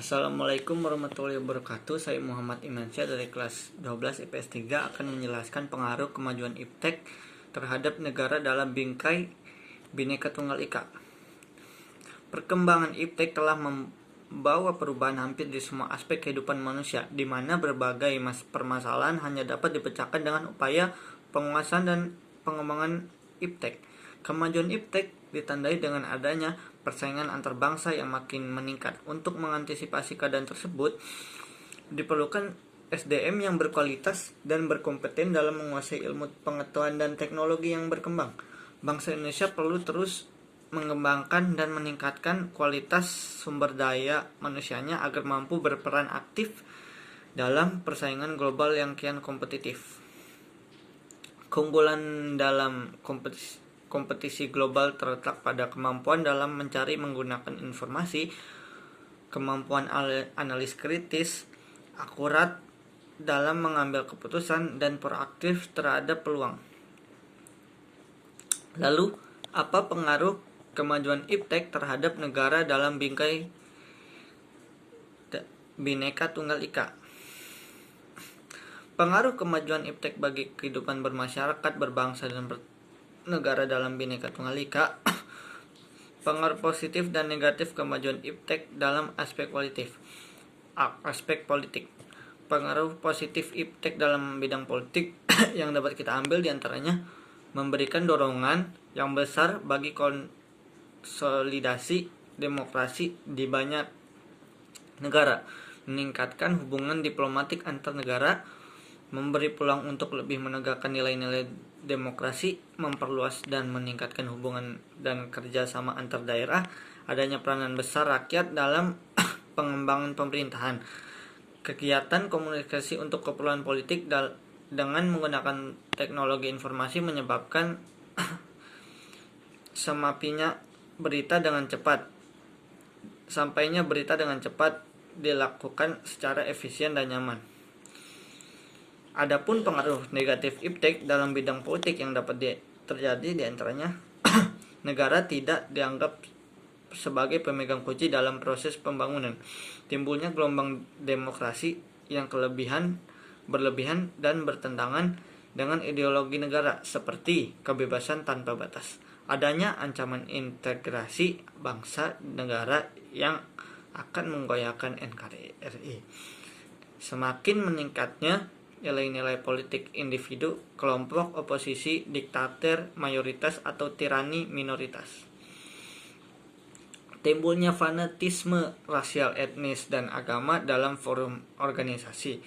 Assalamualaikum warahmatullahi wabarakatuh. Saya Muhammad Imansyah dari kelas 12 IPS 3 akan menjelaskan pengaruh kemajuan iptek terhadap negara dalam bingkai Bhinneka Tunggal Ika. Perkembangan iptek telah membawa perubahan hampir di semua aspek kehidupan manusia, di mana berbagai permasalahan hanya dapat dipecahkan dengan upaya penguasaan dan pengembangan iptek. Kemajuan iptek ditandai dengan adanya persaingan antar bangsa yang makin meningkat. Untuk mengantisipasi keadaan tersebut, diperlukan SDM yang berkualitas dan berkompeten dalam menguasai ilmu pengetahuan dan teknologi yang berkembang. Bangsa Indonesia perlu terus mengembangkan dan meningkatkan kualitas sumber daya manusianya agar mampu berperan aktif dalam persaingan global yang kian kompetitif. Keunggulan dalam kompetisi global terletak pada kemampuan dalam mencari menggunakan informasi, kemampuan analis kritis, akurat dalam mengambil keputusan, dan proaktif terhadap peluang. Lalu, apa pengaruh kemajuan iptek terhadap negara dalam bingkai Bhinneka Tunggal Ika? Pengaruh kemajuan iptek bagi kehidupan bermasyarakat, berbangsa, dan negara dalam Bhinneka Tunggal Ika. Pengaruh positif dan negatif kemajuan iptek dalam aspek politik. Pengaruh positif iptek dalam bidang politik yang dapat kita ambil diantaranya memberikan dorongan yang besar bagi konsolidasi demokrasi di banyak negara, meningkatkan hubungan diplomatik antar negara, memberi peluang untuk lebih menegakkan nilai-nilai demokrasi, memperluas dan meningkatkan hubungan dan kerjasama antar daerah, adanya peranan besar rakyat dalam pengembangan pemerintahan, kegiatan komunikasi untuk keperluan politik dengan menggunakan teknologi informasi menyebabkan sampainya berita dengan cepat dilakukan secara efisien dan nyaman. Adapun pengaruh negatif iptek dalam bidang politik yang dapat terjadi diantaranya negara tidak dianggap sebagai pemegang kunci dalam proses pembangunan, timbulnya gelombang demokrasi yang berlebihan dan bertentangan dengan ideologi negara seperti kebebasan tanpa batas, adanya ancaman integrasi bangsa negara yang akan menggoyahkan NKRI, semakin meningkatnya nilai-nilai politik individu, kelompok oposisi, diktator mayoritas atau tirani minoritas, timbulnya fanatisme rasial, etnis, dan agama dalam forum organisasi,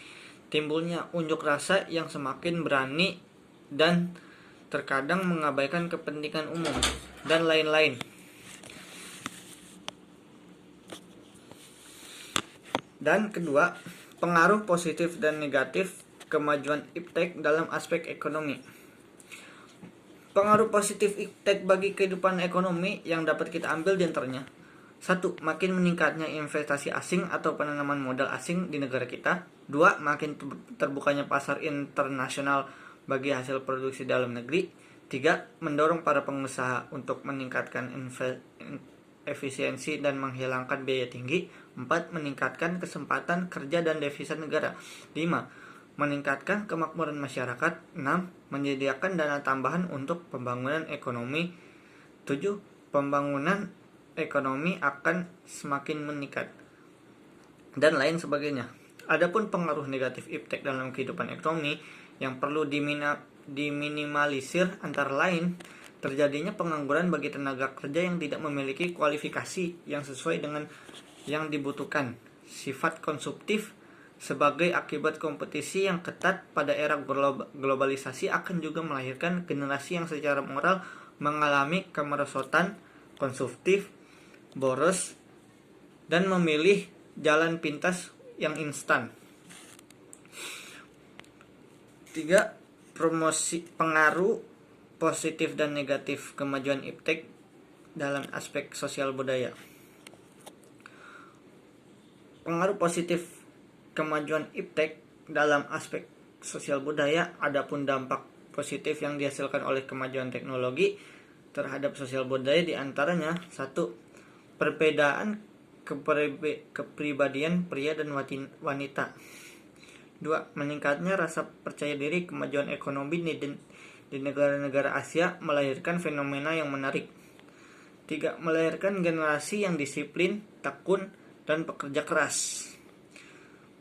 timbulnya unjuk rasa yang semakin berani dan terkadang mengabaikan kepentingan umum, dan lain-lain. Dan kedua, pengaruh positif dan negatif kemajuan iptek dalam aspek ekonomi. Pengaruh positif iptek bagi kehidupan ekonomi yang dapat kita ambil diantaranya: 1. Makin meningkatnya investasi asing atau penanaman modal asing di negara kita. 2. Makin terbukanya pasar internasional bagi hasil produksi dalam negeri. 3. Mendorong para pengusaha untuk meningkatkan efisiensi dan menghilangkan biaya tinggi. 4. Meningkatkan kesempatan kerja dan devisa negara. 5. Meningkatkan kemakmuran masyarakat. 6. Menyediakan dana tambahan untuk pembangunan ekonomi. 7. Pembangunan ekonomi akan semakin meningkat, dan lain sebagainya. Adapun pengaruh negatif iptek dalam kehidupan ekonomi yang perlu diminimalisir antara lain terjadinya pengangguran bagi tenaga kerja yang tidak memiliki kualifikasi yang sesuai dengan yang dibutuhkan, sifat konsumtif sebagai akibat kompetisi yang ketat pada era globalisasi akan juga melahirkan generasi yang secara moral mengalami kemerosotan, konsumtif, boros, dan memilih jalan pintas yang instan. 3. Pengaruh positif dan negatif kemajuan iptek dalam aspek sosial budaya. Pengaruh positif kemajuan iptek dalam aspek sosial budaya, adapun dampak positif yang dihasilkan oleh kemajuan teknologi terhadap sosial budaya diantaranya: 1. Perbedaan kepribadian pria dan wanita. 2. Meningkatnya rasa percaya diri. Kemajuan ekonomi di negara-negara Asia melahirkan fenomena yang menarik. 3. Melahirkan generasi yang disiplin, tekun, dan pekerja keras.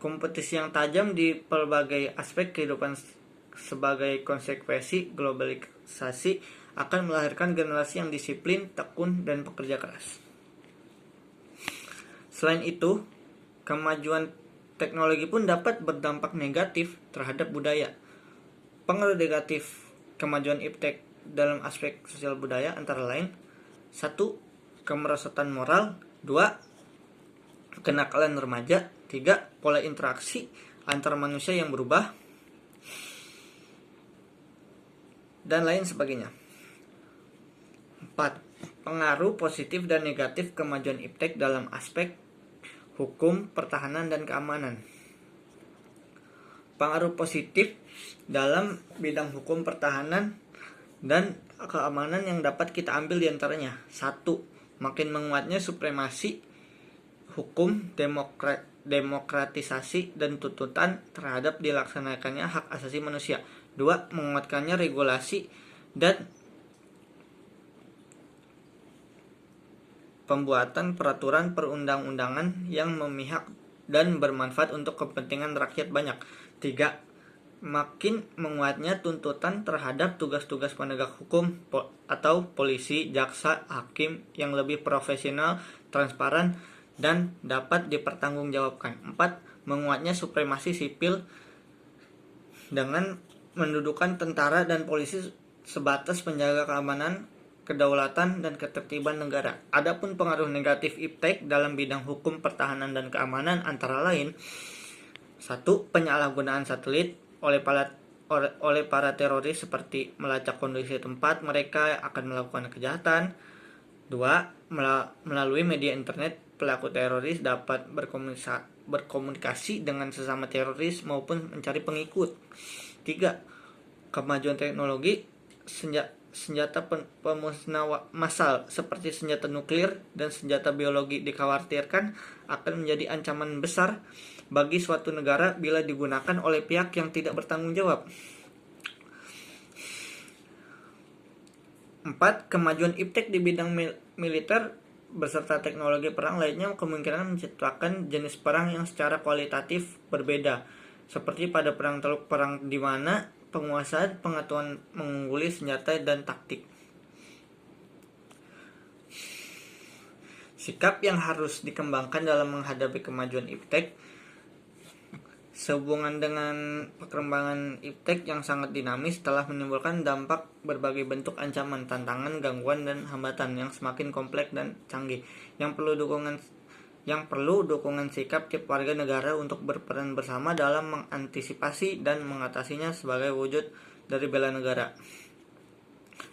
Kompetisi yang tajam di pelbagai aspek kehidupan sebagai konsekuensi globalisasi akan melahirkan generasi yang disiplin, tekun, dan pekerja keras. Selain itu, kemajuan teknologi pun dapat berdampak negatif terhadap budaya. Pengaruh negatif kemajuan iptek dalam aspek sosial budaya antara lain: 1. Kemerosotan moral. 2. Kenakalan remaja. 3. Pola interaksi antar manusia yang berubah, dan lain sebagainya. 4. Pengaruh positif dan negatif kemajuan iptek dalam aspek hukum, pertahanan, dan keamanan. Pengaruh positif dalam bidang hukum, pertahanan, dan keamanan yang dapat kita ambil diantaranya: 1. Makin menguatnya supremasi hukum, demokratisasi, dan tuntutan terhadap dilaksanakannya hak asasi manusia. 2. Menguatkannya regulasi dan pembuatan peraturan perundang-undangan yang memihak dan bermanfaat untuk kepentingan rakyat banyak. 3. Makin menguatnya tuntutan terhadap tugas-tugas penegak hukum atau polisi, jaksa, hakim yang lebih profesional, transparan, dan dapat dipertanggungjawabkan. 4. Menguatnya supremasi sipil dengan mendudukan tentara dan polisi sebatas penjaga keamanan, kedaulatan, dan ketertiban negara. Adapun pengaruh negatif iptek dalam bidang hukum, pertahanan, dan keamanan antara lain: 1. Penyalahgunaan satelit oleh para teroris seperti melacak kondisi tempat mereka akan melakukan kejahatan. 2. Melalui media internet, pelaku teroris dapat berkomunikasi dengan sesama teroris maupun mencari pengikut. 3. Kemajuan teknologi. Senjata pemusnah massal seperti senjata nuklir dan senjata biologi dikhawatirkan akan menjadi ancaman besar bagi suatu negara bila digunakan oleh pihak yang tidak bertanggung jawab. 4. Kemajuan iptek di bidang militer beserta teknologi perang lainnya kemungkinan menciptakan jenis perang yang secara kualitatif berbeda, seperti pada perang Teluk Perang di mana penguasaan pengetahuan mengungguli senjata dan taktik. Sikap yang harus dikembangkan dalam menghadapi kemajuan iptek. Sehubungan dengan perkembangan iptek yang sangat dinamis telah menimbulkan dampak berbagai bentuk ancaman, tantangan, gangguan, dan hambatan yang semakin kompleks dan canggih, yang perlu dukungan sikap tiap warga negara untuk berperan bersama dalam mengantisipasi dan mengatasinya sebagai wujud dari bela negara.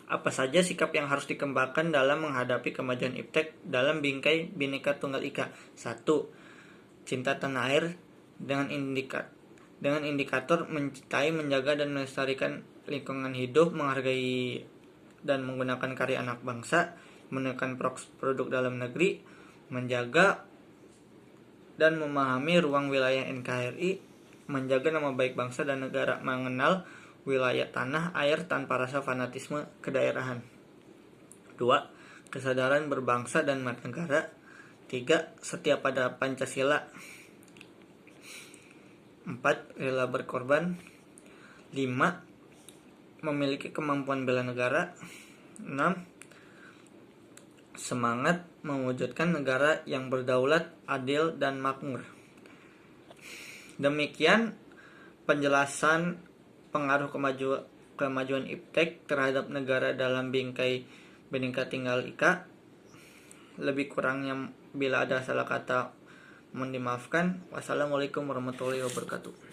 Apa saja sikap yang harus dikembangkan dalam menghadapi kemajuan iptek dalam bingkai Bhinneka Tunggal Ika? 1. Cinta tanah air dengan indikator mencintai, menjaga, dan melestarikan lingkungan hidup, menghargai dan menggunakan karya anak bangsa, menekan produk dalam negeri, menjaga dan memahami ruang wilayah NKRI, menjaga nama baik bangsa dan negara, mengenal wilayah tanah air tanpa rasa fanatisme kedaerahan. 2. Kesadaran berbangsa dan bernegara. 3. Setia pada Pancasila. 4. Rela berkorban. 5. Memiliki kemampuan bela negara. 6. Semangat mewujudkan negara yang berdaulat, adil, dan makmur. Demikian penjelasan pengaruh kemajuan iptek terhadap negara dalam bingkai Bhinneka Tunggal Ika. Lebih kurangnya bila ada salah kata mohon dimaafkan. Wassalamualaikum warahmatullahi wabarakatuh.